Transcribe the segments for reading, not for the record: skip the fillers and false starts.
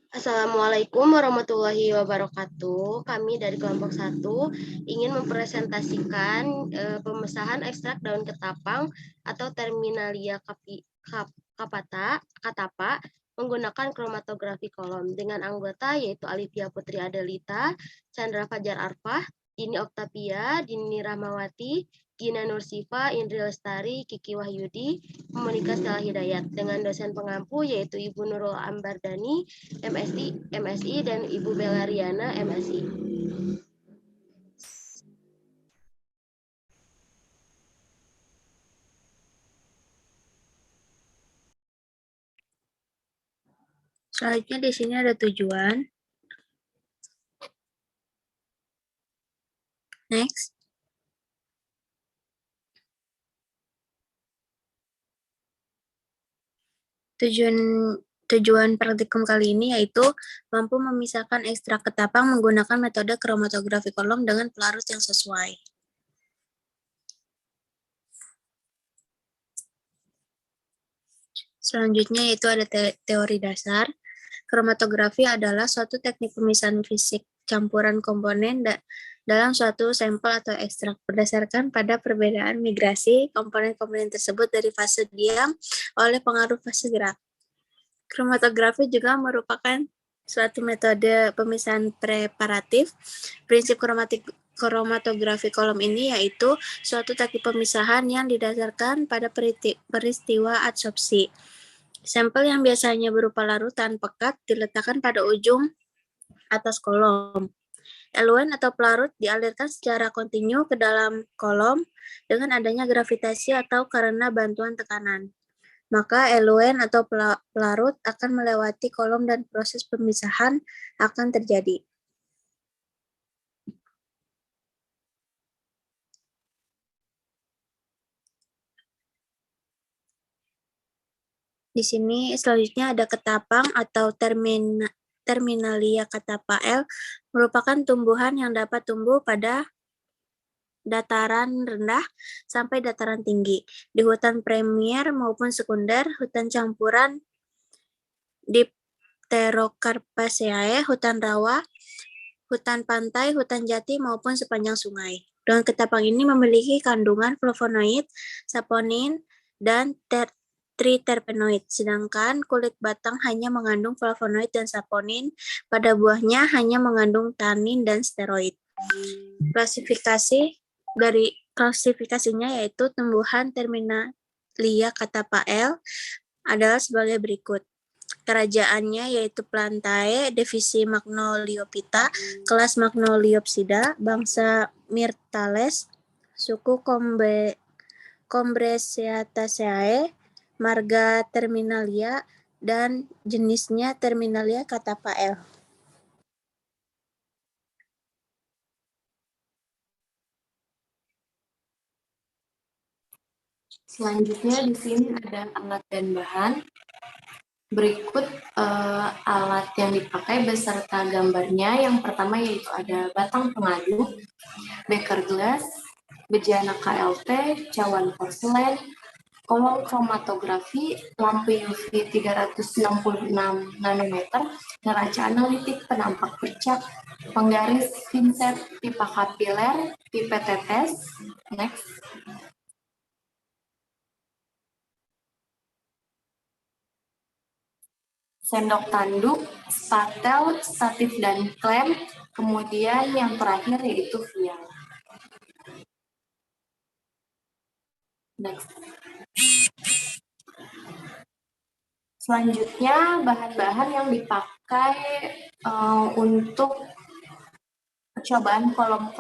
Assalamualaikum warahmatullahi wabarakatuh. Kami dari kelompok 1 ingin mempresentasikan pemesahan ekstrak daun ketapang atau Terminalia katapa menggunakan kromatografi kolom dengan anggota yaitu Alivia Putri Adelita, Chandra Fajar Arfah, Dini Oktavia, Dini Rahmawati, Gina Nursifa, Indri Lestari, Kiki Wahyudi, Monika Stella Hidayat dengan dosen pengampu yaitu Ibu Nurul Ambardani, MSI dan Ibu Bella Riana, MSI. Selanjutnya di sini ada tujuan. Next. Tujuan praktikum kali ini yaitu mampu memisahkan ekstrak ketapang menggunakan metode kromatografi kolom dengan pelarut yang sesuai. Selanjutnya yaitu ada teori dasar. Kromatografi adalah suatu teknik pemisahan fisik campuran komponen dalam suatu sampel atau ekstrak berdasarkan pada perbedaan migrasi komponen-komponen tersebut dari fase diam oleh pengaruh fase gerak. Kromatografi juga merupakan suatu metode pemisahan preparatif. Prinsip kromatografi kolom ini yaitu suatu teknik pemisahan yang didasarkan pada peristiwa adsorpsi. Sampel yang biasanya berupa larutan pekat diletakkan pada ujung atas kolom. Eluen atau pelarut dialirkan secara kontinu ke dalam kolom dengan adanya gravitasi atau karena bantuan tekanan. Maka eluen atau pelarut akan melewati kolom dan proses pemisahan akan terjadi. Di sini selanjutnya ada ketapang atau Terminalia katapa L merupakan tumbuhan yang dapat tumbuh pada dataran rendah sampai dataran tinggi, di hutan premier maupun sekunder, hutan campuran, Dipterocarpaceae, hutan rawa, hutan pantai, hutan jati, maupun sepanjang sungai. Daun ketapang ini memiliki kandungan flavonoid, saponin, dan triterpenoid, sedangkan kulit batang hanya mengandung flavonoid dan saponin, pada buahnya hanya mengandung tanin dan steroid. Klasifikasinya yaitu tumbuhan Terminalia katapa L adalah sebagai berikut. Kerajaannya yaitu Plantae, divisi Magnoliophyta, kelas Magnoliopsida, bangsa Myrtales, suku Combreaceae, marga Terminalia, dan jenisnya Terminalia katapa L. Selanjutnya di sini ada alat dan bahan. Berikut alat yang dipakai beserta gambarnya. Yang pertama yaitu ada batang pengadu, beker glass, bejana KLT, cawan porselen, kolom kromatografi, lampu UV 366 nanometer, neraca analitik, penampak bercak, penggaris pinset, pipa kapiler, pipet tetes. Next. Sendok tanduk, spatel, statif dan klem, kemudian yang terakhir yaitu vial. Next. Selanjutnya bahan-bahan yang dipakai untuk percobaan kolom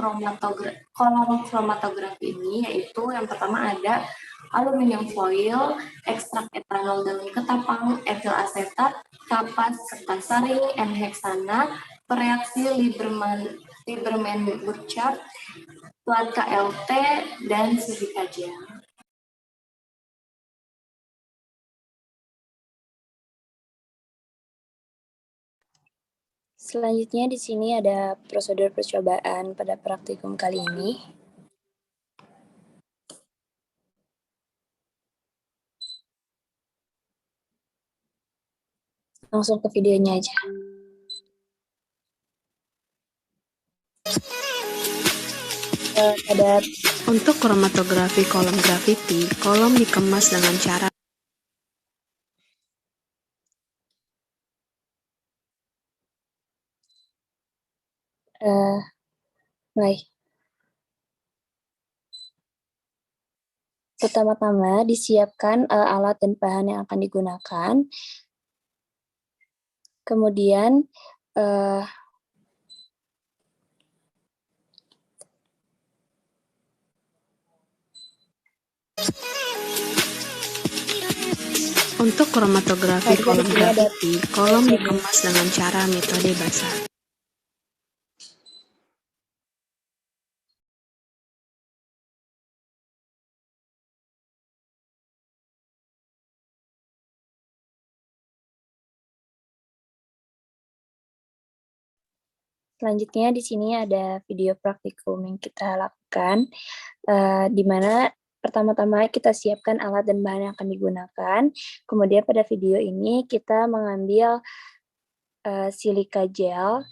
kromatografi ini yaitu yang pertama ada aluminium foil, ekstrak etanol daun ketapang, etil asetat, kapas serta saring, N-heksana, reaksi Lieberman-Burchard, plat KLT, dan silika gel. Selanjutnya di sini ada prosedur percobaan pada praktikum kali ini. Langsung ke videonya aja. pada Untuk kromatografi kolom grafiti, kolom dikemas dengan cara mulai. Pertama-tama disiapkan alat dan bahan yang akan digunakan. Kemudian Untuk kromatografi Tadi kolom di sini ada grafiti, kolom dikemas dengan cara metode basah. selanjutnya di sini ada video praktikum yang kita lakukan, di mana pertama-tama kita siapkan alat dan bahan yang akan digunakan. Kemudian pada video ini kita mengambil silika gel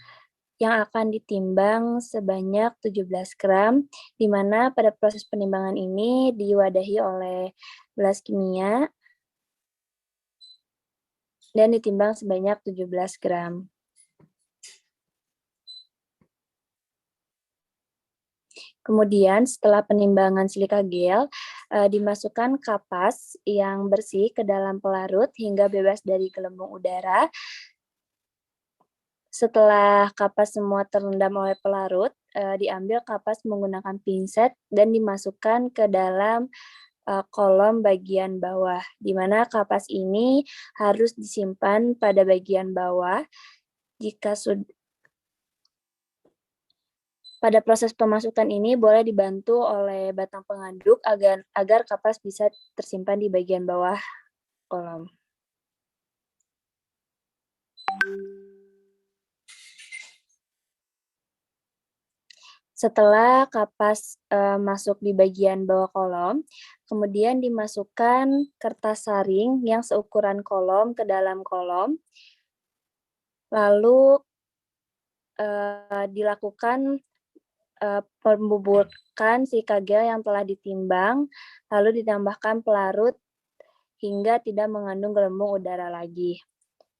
yang akan ditimbang sebanyak 17 gram, di mana pada proses penimbangan ini diwadahi oleh gelas kimia dan ditimbang sebanyak 17 gram. Kemudian setelah penimbangan silika gel, dimasukkan kapas yang bersih ke dalam pelarut hingga bebas dari gelembung udara. Setelah kapas semua terendam oleh pelarut, diambil kapas menggunakan pinset dan dimasukkan ke dalam kolom bagian bawah, di mana kapas ini harus disimpan pada bagian bawah. Pada proses pemasukan ini boleh dibantu oleh batang pengaduk agar kapas bisa tersimpan di bagian bawah kolom. Setelah kapas masuk di bagian bawah kolom, kemudian dimasukkan kertas saring yang seukuran kolom ke dalam kolom, lalu dilakukan pembubukan silika gel yang telah ditimbang, lalu ditambahkan pelarut hingga tidak mengandung gelembung udara lagi.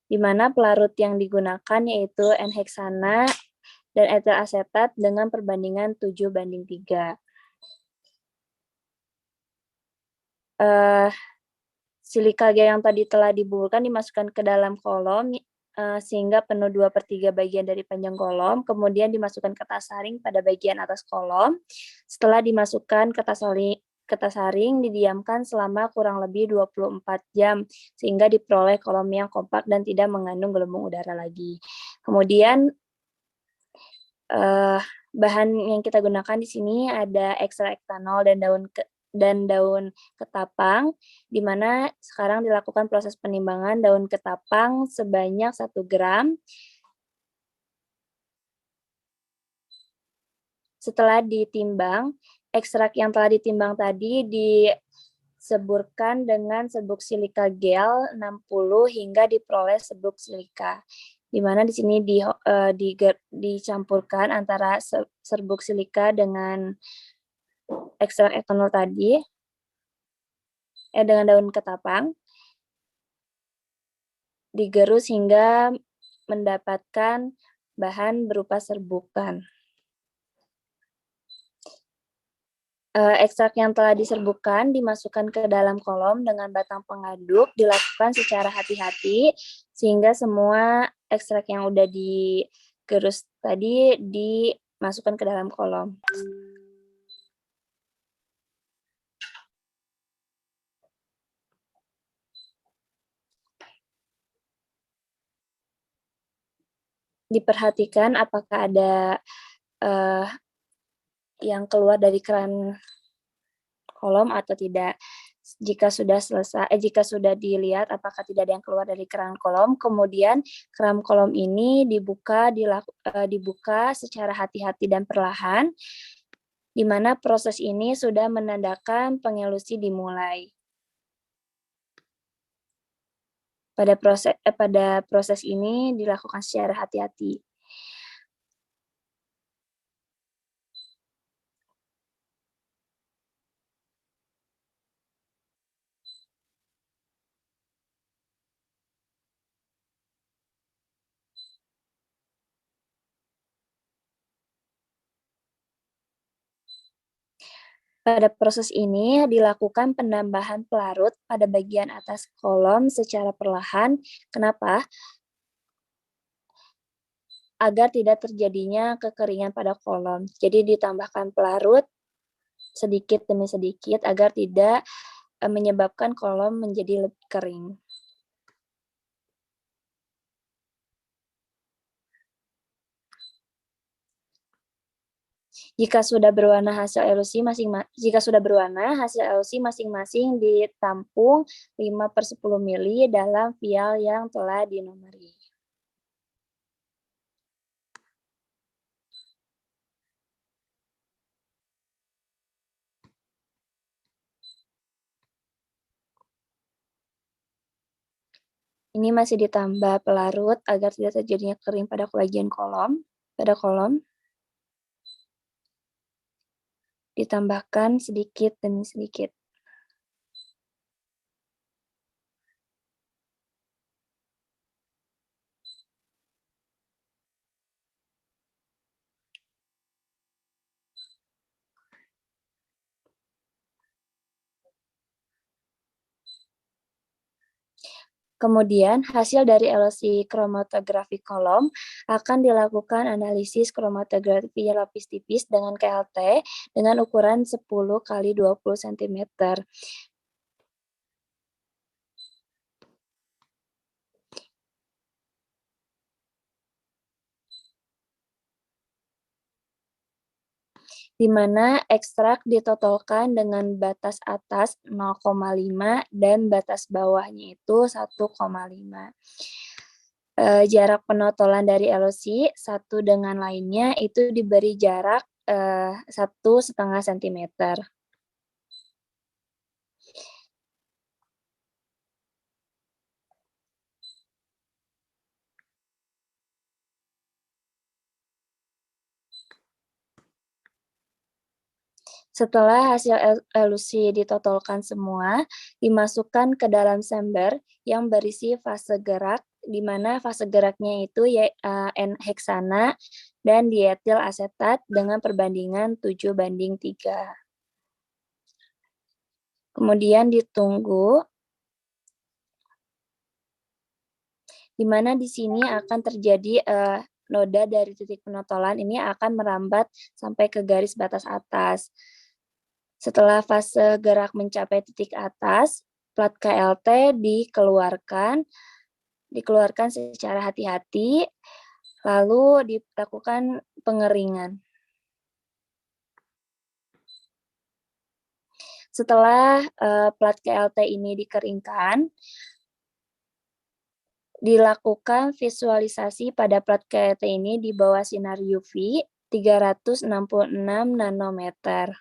Di mana pelarut yang digunakan yaitu N-heksana dan etil asetat dengan perbandingan 7:3. Silika gel yang tadi telah dibuburkan dimasukkan ke dalam kolom sehingga penuh 2/3 bagian dari panjang kolom, kemudian dimasukkan kertas saring pada bagian atas kolom. Setelah dimasukkan kertas saring didiamkan selama kurang lebih 24 jam sehingga diperoleh kolom yang kompak dan tidak mengandung gelembung udara lagi. Kemudian bahan yang kita gunakan di sini ada ekstrak etanol dan daun ketapang, di mana sekarang dilakukan proses penimbangan daun ketapang sebanyak 1 gram. Setelah ditimbang, ekstrak yang telah ditimbang tadi diseburkan dengan serbuk silika gel 60 hingga diperoleh serbuk silika. Di mana di sini dicampurkan antara serbuk silika dengan ekstrak etanol tadi, dengan daun ketapang, digerus hingga mendapatkan bahan berupa serbukan. Ekstrak yang telah diserbukan dimasukkan ke dalam kolom dengan batang pengaduk, dilakukan secara hati-hati sehingga semua ekstrak yang udah digerus tadi dimasukkan ke dalam kolom. Diperhatikan apakah ada yang keluar dari keran kolom atau tidak. Jika sudah dilihat apakah tidak ada yang keluar dari keran kolom, kemudian keran kolom ini dibuka secara hati-hati dan perlahan, di mana proses ini sudah menandakan pengelusi dimulai. Pada proses ini dilakukan secara hati-hati. Pada proses ini dilakukan penambahan pelarut pada bagian atas kolom secara perlahan. Kenapa? Agar tidak terjadinya kekeringan pada kolom. Jadi ditambahkan pelarut sedikit demi sedikit agar tidak menyebabkan kolom menjadi lebih kering. Jika sudah berwarna hasil elusi masing-masing ditampung 5/10 ml dalam vial yang telah dinomori. Ini masih ditambah pelarut agar tidak terjadinya kering pada bagian kolom. Ditambahkan sedikit demi sedikit. Kemudian, hasil dari elusi kromatografi kolom akan dilakukan analisis kromatografi lapis tipis dengan KLT dengan ukuran 10 x 20 cm. Di mana ekstrak ditotolkan dengan batas atas 0,5 dan batas bawahnya itu 1,5. Jarak penotolan dari elusi satu dengan lainnya itu diberi jarak 1,5 cm. Setelah hasil elusi ditotolkan semua, dimasukkan ke dalam chamber yang berisi fase gerak, di mana fase geraknya itu N-heksana dan dietil asetat dengan perbandingan 7:3. Kemudian ditunggu, di mana di sini akan terjadi noda dari titik penotolan ini akan merambat sampai ke garis batas atas. Setelah fase gerak mencapai titik atas, plat KLT dikeluarkan secara hati-hati, lalu dilakukan pengeringan. Setelah plat KLT ini dikeringkan, dilakukan visualisasi pada plat KLT ini di bawah sinar UV 366 nanometer.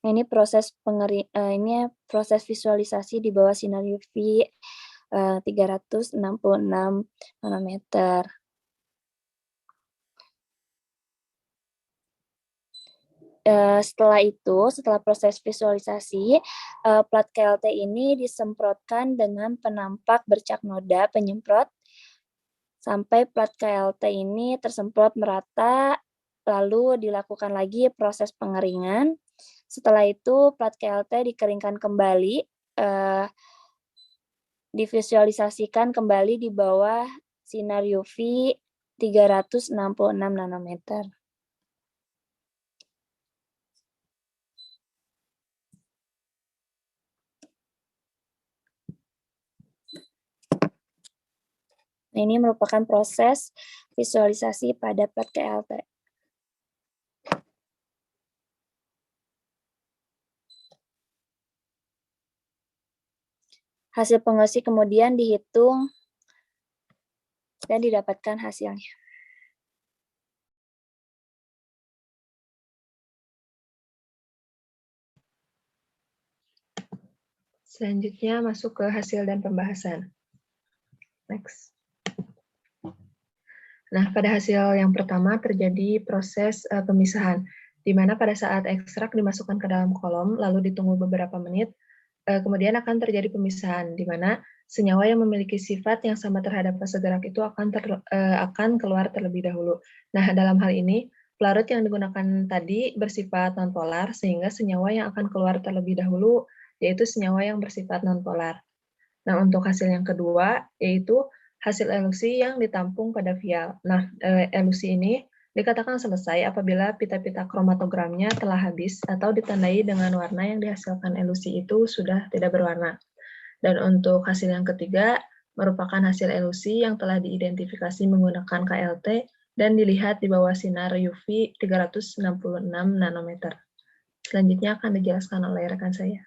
Ini proses visualisasi di bawah sinar UV 366 nanometer. Setelah proses visualisasi, plat KLT ini disemprotkan dengan penampak bercak noda penyemprot sampai plat KLT ini tersemprot merata, lalu dilakukan lagi proses pengeringan. Setelah itu, plat KLT dikeringkan kembali, divisualisasikan kembali di bawah sinar UV 366 nanometer. Ini merupakan proses visualisasi pada plat KLT. Hasil pengosi kemudian dihitung dan didapatkan hasilnya. Selanjutnya masuk ke hasil dan pembahasan. Next. Nah, pada hasil yang pertama terjadi proses pemisahan, di mana pada saat ekstrak dimasukkan ke dalam kolom, lalu ditunggu beberapa menit, kemudian akan terjadi pemisahan, di mana senyawa yang memiliki sifat yang sama terhadap fase gerak itu akan keluar terlebih dahulu. Nah, dalam hal ini, pelarut yang digunakan tadi bersifat nonpolar, sehingga senyawa yang akan keluar terlebih dahulu yaitu senyawa yang bersifat nonpolar. Nah, untuk hasil yang kedua, yaitu hasil elusi yang ditampung pada vial. Nah, elusi ini dikatakan selesai apabila pita-pita kromatogramnya telah habis atau ditandai dengan warna yang dihasilkan elusi itu sudah tidak berwarna. Dan untuk hasil yang ketiga, merupakan hasil elusi yang telah diidentifikasi menggunakan KLT dan dilihat di bawah sinar UV 366 nanometer. Selanjutnya akan dijelaskan oleh rekan saya.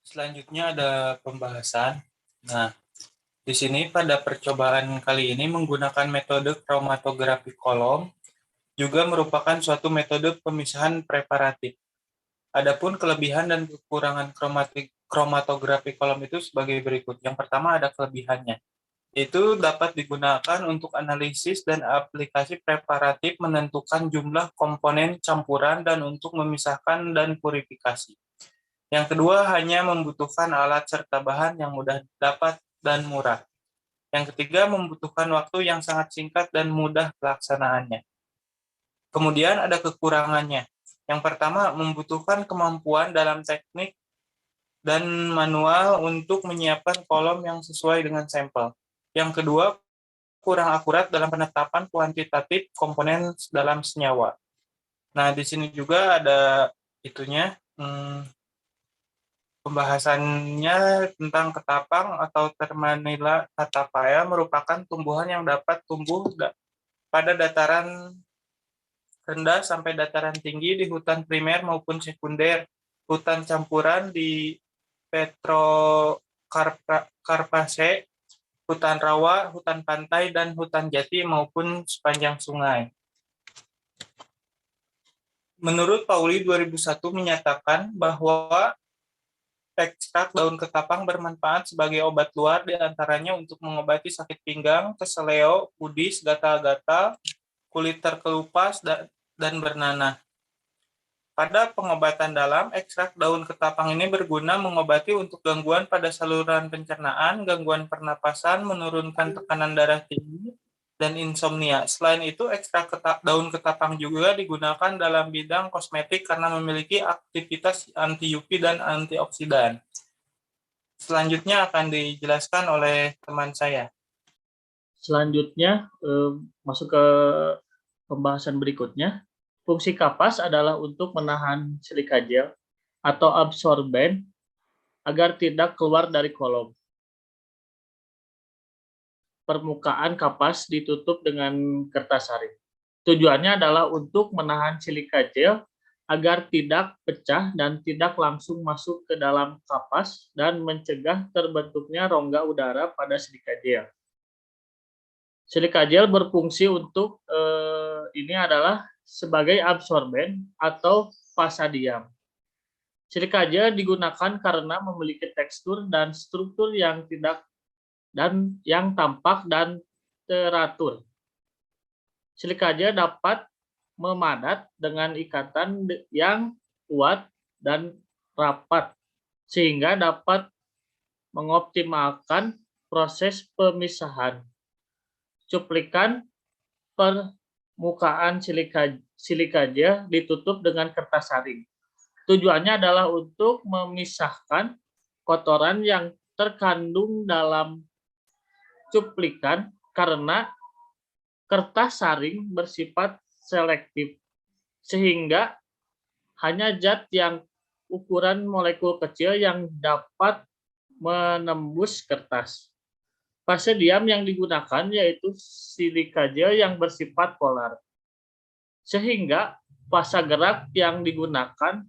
Selanjutnya ada pembahasan. Nah, di sini pada percobaan kali ini menggunakan metode kromatografi kolom juga merupakan suatu metode pemisahan preparatif. Adapun kelebihan dan kekurangan kromatografi kolom itu sebagai berikut. Yang pertama ada kelebihannya. Itu dapat digunakan untuk analisis dan aplikasi preparatif menentukan jumlah komponen campuran dan untuk memisahkan dan purifikasi. Yang kedua, hanya membutuhkan alat serta bahan yang mudah dapat dan murah. Yang ketiga, membutuhkan waktu yang sangat singkat dan mudah pelaksanaannya. Kemudian ada kekurangannya. Yang pertama, membutuhkan kemampuan dalam teknik dan manual untuk menyiapkan kolom yang sesuai dengan sampel. Yang kedua, kurang akurat dalam penetapan kuantitatif komponen dalam senyawa. Nah, di sini juga ada itunya, pembahasannya tentang ketapang atau Termanila catapaya merupakan tumbuhan yang dapat tumbuh pada dataran rendah sampai dataran tinggi di hutan primer maupun sekunder, hutan campuran di Petrokarpase, hutan rawa, hutan pantai, dan hutan jati maupun sepanjang sungai. Menurut Pauli 2001 menyatakan bahwa ekstrak daun ketapang bermanfaat sebagai obat luar, diantaranya untuk mengobati sakit pinggang, keseleo, kudis, gatal-gatal, kulit terkelupas, dan bernanah. Pada pengobatan dalam, ekstrak daun ketapang ini berguna mengobati untuk gangguan pada saluran pencernaan, gangguan pernapasan, menurunkan tekanan darah tinggi, dan insomnia. Selain itu, ekstrak daun ketapang juga digunakan dalam bidang kosmetik karena memiliki aktivitas anti-UV dan antioksidan. Selanjutnya akan dijelaskan oleh teman saya. Selanjutnya, masuk ke pembahasan berikutnya. Fungsi kapas adalah untuk menahan silika gel atau absorben agar tidak keluar dari kolom. Permukaan kapas ditutup dengan kertas saring. Tujuannya adalah untuk menahan silika gel agar tidak pecah dan tidak langsung masuk ke dalam kapas dan mencegah terbentuknya rongga udara pada silika gel. Silika gel berfungsi untuk ini adalah sebagai absorben atau fasa diam. Silika gel digunakan karena memiliki tekstur dan struktur yang tampak dan teratur. Silika gel dapat memadat dengan ikatan yang kuat dan rapat, sehingga dapat mengoptimalkan proses pemisahan. Cuplikan permukaan silika gel ditutup dengan kertas saring. Tujuannya adalah untuk memisahkan kotoran yang terkandung dalam cuplikan karena kertas saring bersifat selektif, sehingga hanya zat yang ukuran molekul kecil yang dapat menembus kertas. Fase diam yang digunakan yaitu silika gel yang bersifat polar, sehingga fase gerak yang digunakan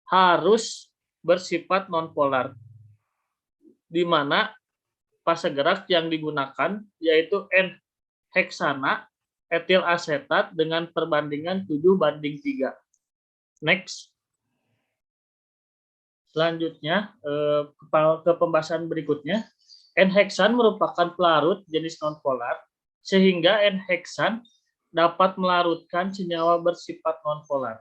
harus bersifat nonpolar, di mana fase gerak yang digunakan yaitu N-heksana etil asetat dengan perbandingan 7:3. Next. Selanjutnya ke pembahasan berikutnya. N-heksan merupakan pelarut jenis nonpolar, sehingga N-heksan dapat melarutkan senyawa bersifat nonpolar.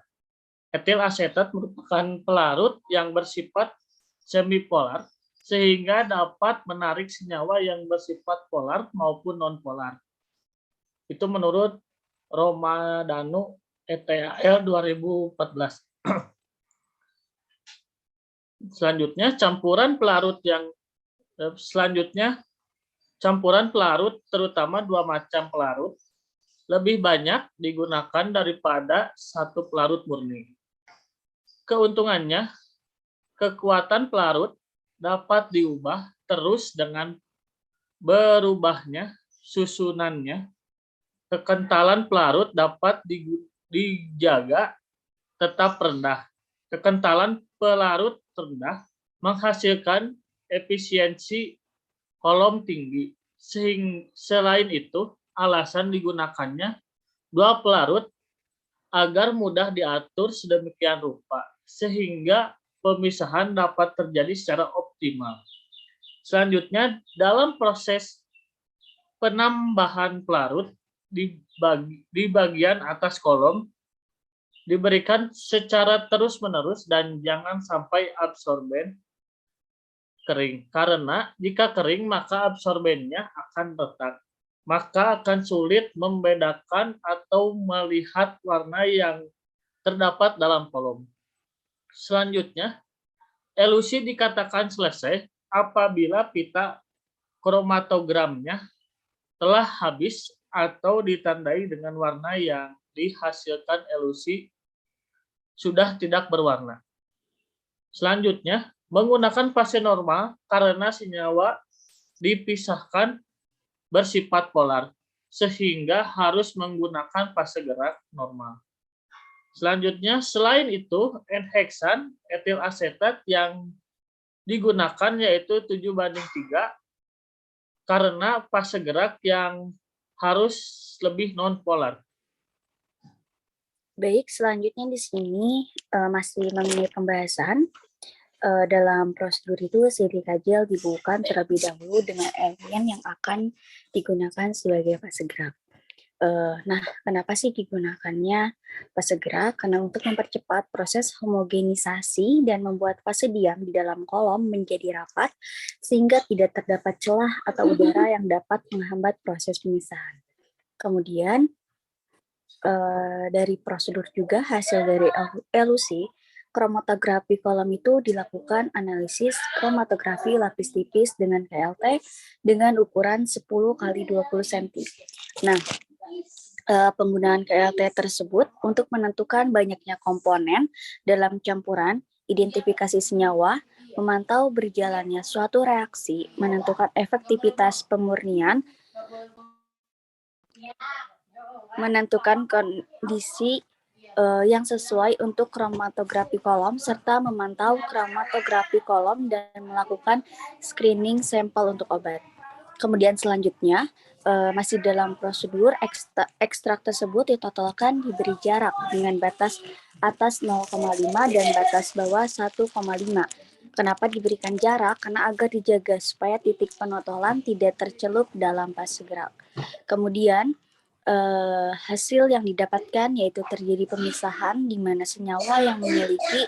Etil asetat merupakan pelarut yang bersifat semipolar, sehingga dapat menarik senyawa yang bersifat polar maupun nonpolar. Itu menurut Romadanu ETAL 2014. Selanjutnya, campuran pelarut terutama dua macam pelarut lebih banyak digunakan daripada satu pelarut murni. Keuntungannya, kekuatan pelarut dapat diubah terus dengan berubahnya susunannya. Kekentalan pelarut dapat dijaga tetap rendah. Kekentalan pelarut rendah menghasilkan efisiensi kolom tinggi. Selain itu, alasan digunakannya dua pelarut agar mudah diatur sedemikian rupa, sehingga pemisahan dapat terjadi secara optimal. Selanjutnya, dalam proses penambahan pelarut di bagian atas kolom diberikan secara terus-menerus dan jangan sampai absorben kering, karena jika kering maka absorbennya akan retak, maka akan sulit membedakan atau melihat warna yang terdapat dalam kolom. Selanjutnya, elusi dikatakan selesai apabila pita kromatogramnya telah habis atau ditandai dengan warna yang dihasilkan elusi sudah tidak berwarna. Selanjutnya, menggunakan fase normal karena senyawa dipisahkan bersifat polar, sehingga harus menggunakan fase gerak normal. Selanjutnya, selain itu, N-heksan etil asetat yang digunakan yaitu 7:3 karena fase gerak yang harus lebih non-polar. Baik, selanjutnya di sini masih mengenai pembahasan. Dalam prosedur itu, silika gel dibubuhkan terlebih dahulu dengan elemen yang akan digunakan sebagai fase gerak. Nah, kenapa sih digunakannya fase gerak? Karena untuk mempercepat proses homogenisasi dan membuat fase diam di dalam kolom menjadi rapat, sehingga tidak terdapat celah atau udara yang dapat menghambat proses pemisahan. Kemudian, dari prosedur juga hasil dari elusi, kromatografi kolom itu dilakukan analisis kromatografi lapis tipis dengan KLT dengan ukuran 10 x 20 cm. Nah, penggunaan KLT tersebut untuk menentukan banyaknya komponen dalam campuran, identifikasi senyawa, memantau berjalannya suatu reaksi, menentukan efektivitas pemurnian, menentukan kondisi yang sesuai untuk kromatografi kolom, serta memantau kromatografi kolom dan melakukan screening sampel untuk obat. Kemudian selanjutnya, masih dalam prosedur ekstrak tersebut ditotalkan diberi jarak dengan batas atas 0,5 dan batas bawah 1,5. Kenapa diberikan jarak? Karena agar dijaga supaya titik penotolan tidak tercelup dalam fase gerak. Kemudian hasil yang didapatkan yaitu terjadi pemisahan di mana senyawa yang memiliki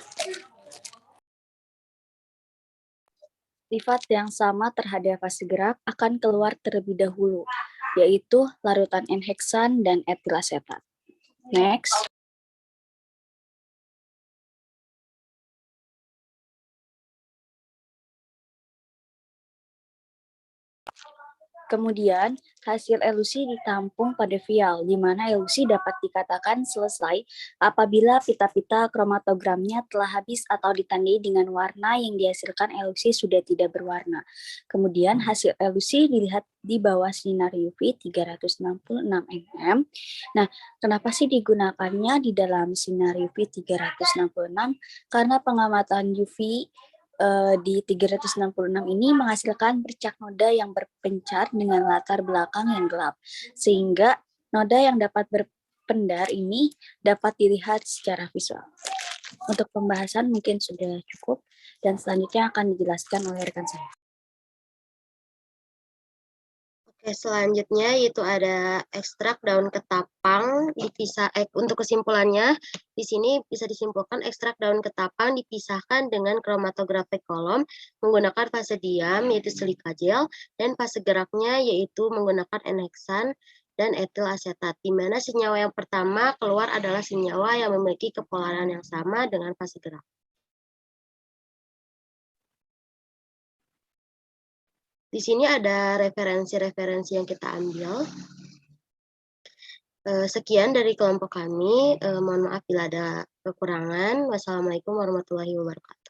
sifat yang sama terhadap fase gerak akan keluar terlebih dahulu, yaitu larutan N-heksan dan etil asetat. Next. Kemudian, hasil elusi ditampung pada vial, di mana elusi dapat dikatakan selesai apabila pita-pita kromatogramnya telah habis atau ditandai dengan warna yang dihasilkan elusi sudah tidak berwarna. Kemudian, hasil elusi dilihat di bawah sinar UV 366 nm. Nah, kenapa sih digunakannya di dalam sinar UV 366? Karena pengamatan UV di 366 ini menghasilkan bercak noda yang berpencar dengan latar belakang yang gelap, sehingga noda yang dapat berpendar ini dapat dilihat secara visual. Untuk pembahasan mungkin sudah cukup, dan selanjutnya akan dijelaskan oleh rekan saya. Oke, selanjutnya yaitu ada ekstrak daun ketapang dipisah. Untuk kesimpulannya, di sini bisa disimpulkan ekstrak daun ketapang dipisahkan dengan kromatografik kolom menggunakan fase diam yaitu silika gel dan fase geraknya yaitu menggunakan N-heksan dan etil asetat. Di mana senyawa yang pertama keluar adalah senyawa yang memiliki kepolaran yang sama dengan fase gerak. Di sini ada referensi-referensi yang kita ambil. Sekian dari kelompok kami. Mohon maaf bila ada kekurangan. Wassalamualaikum warahmatullahi wabarakatuh.